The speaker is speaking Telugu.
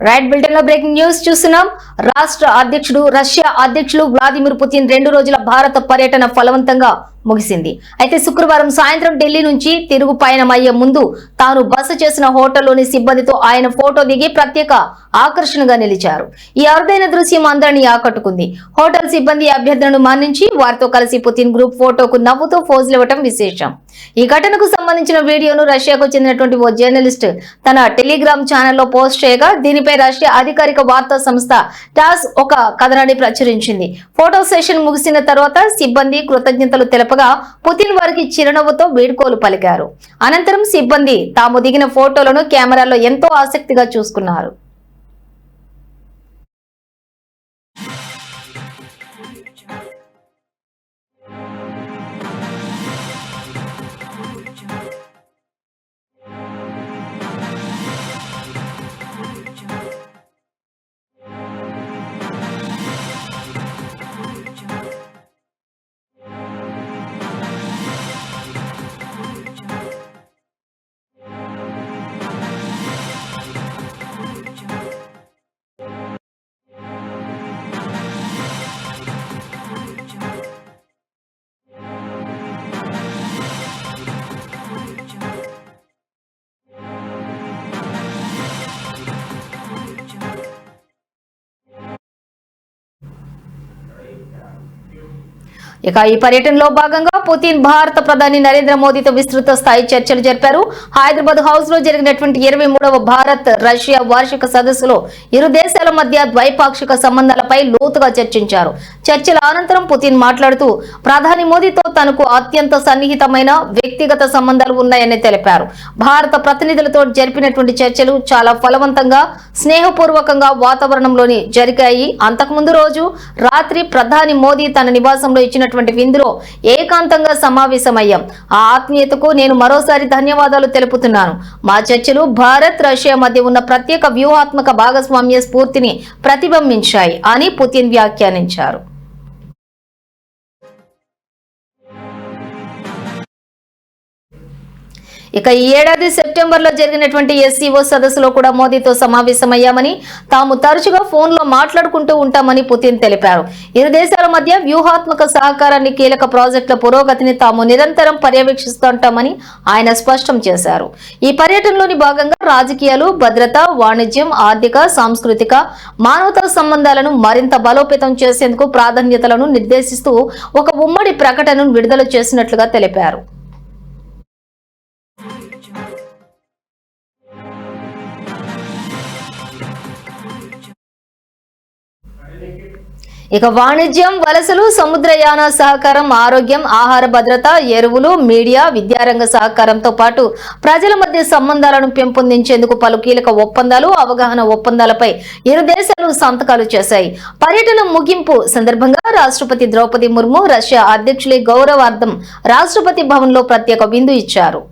రైట్ బులెటిన్ లో బ్రేకింగ్ న్యూస్ చూస్తున్నాం. రష్యా అధ్యక్షుడు వ్లాదిమిర్ పుతిన్ 2 రోజుల భారత పర్యటన ఫలవంతంగా ముగిసింది. అయితే శుక్రవారం సాయంత్రం ఢిల్లీ నుంచి తిరుగు పయనమయ్యే ముందు తాను బస చేసిన హోటల్లోని సిబ్బందితో ఆయన ఫోటో దిగి ప్రత్యేక ఆకర్షణగా నిలిచారు. ఈ అరుదైన దృశ్యం అందరినీ ఆకట్టుకుంది. హోటల్ సిబ్బంది అభ్యర్థనను మన్నించి వారితో కలిసి పుతిన్ గ్రూప్ ఫోటోకు నవ్వుతూ పోజులివ్వటం విశేషం. ఈ ఘటనకు సంబంధించిన వీడియోను రష్యాకు చెందినటువంటి ఓ జర్నలిస్ట్ తన టెలిగ్రామ్ ఛానల్లో పోస్ట్ చేయగా దీనిపై రష్యా అధికారిక వార్తా సంస్థ టాస్ ఒక కథనాన్ని ప్రచురించింది. ఫోటో సెషన్ ముగిసిన తర్వాత సిబ్బంది కృతజ్ఞతలు తెలపగా పుతిన్ వారికి చిరునవ్వుతో వీడ్కోలు పలికారు. అనంతరం సిబ్బంది తాము దిగిన ఫోటోలను కెమెరాలో ఎంతో ఆసక్తిగా చూసుకున్నారు. ఇక ఈ పర్యటనలో భాగంగా పుతిన్ భారత ప్రధాని నరేంద్ర మోదీతో విస్తృత స్థాయి చర్చలు జరిపారు. హైదరాబాద్ హౌస్ లో జరిగినటువంటి 23వ భారత్ రష్యా వార్షిక సదస్సులో ఇరు దేశాల మధ్య ద్వైపాక్షిక సంబంధాలపై లోతుగా చర్చించారు. చర్చల అనంతరం పుతిన్ మాట్లాడుతూ ప్రధాని మోదీతో తనకు అత్యంత సన్నిహితమైన వ్యక్తిగత సంబంధాలు ఉన్నాయని తెలిపారు. భారత ప్రతినిధులతో జరిపినటువంటి చర్చలు చాలా ఫలవంతంగా స్నేహపూర్వకంగా వాతావరణంలోని జరిగాయి. అంతకుముందు రోజు రాత్రి ప్రధాని మోదీ తన నివాసంలో ఇచ్చిన విందులో ఏకాంతంగా సమావేశమయ్యాం. ఆ ఆత్మీయతకు నేను మరోసారి ధన్యవాదాలు తెలుపుతున్నాను. మా చర్చలు భారత్ రష్యా మధ్య ఉన్న ప్రత్యేక వ్యూహాత్మక భాగస్వామ్య స్ఫూర్తిని ప్రతిబింబించాయి అని పుతిన్ వ్యాఖ్యానించారు. ఇక ఈ ఏడాది సెప్టెంబర్లో జరిగినటువంటి ఎస్సీఓ సదస్సులో కూడా మోదీతో సమావేశమయ్యామని తాము తరచుగా ఫోన్లో మాట్లాడుకుంటూ ఉంటామని పుతిన్ తెలిపారు. ఇరు దేశాల మధ్య వ్యూహాత్మక సహకారాన్ని కీలక ప్రాజెక్టుల పురోగతిని తాము నిరంతరం పర్యవేక్షిస్తుంటామని ఆయన స్పష్టం చేశారు. ఈ పర్యటనలోని భాగంగా రాజకీయాలు, భద్రత, వాణిజ్యం, ఆర్థిక, సాంస్కృతిక, మానవతా సంబంధాలను మరింత బలోపేతం చేసేందుకు ప్రాధాన్యతలను నిర్దేశిస్తూ ఒక ఉమ్మడి ప్రకటనను విడుదల చేసినట్లుగా తెలిపారు. ఇక వాణిజ్యం, వలసలు, సముద్రయాన సహకారం, ఆరోగ్యం, ఆహార భద్రత, ఎరువులు, మీడియా, విద్యారంగ సహకారంతో పాటు ప్రజల మధ్య సంబంధాలను పెంపొందించేందుకు పలు కీలక ఒప్పందాలు, అవగాహన ఒప్పందాలపై ఇరు దేశాలు సంతకాలు చేశాయి. పర్యటన ముగింపు సందర్భంగా రాష్ట్రపతి ద్రౌపది ముర్ము రష్యా అధ్యక్షుల గౌరవార్థం రాష్ట్రపతి భవన్లో ప్రత్యేక విందు ఇచ్చారు.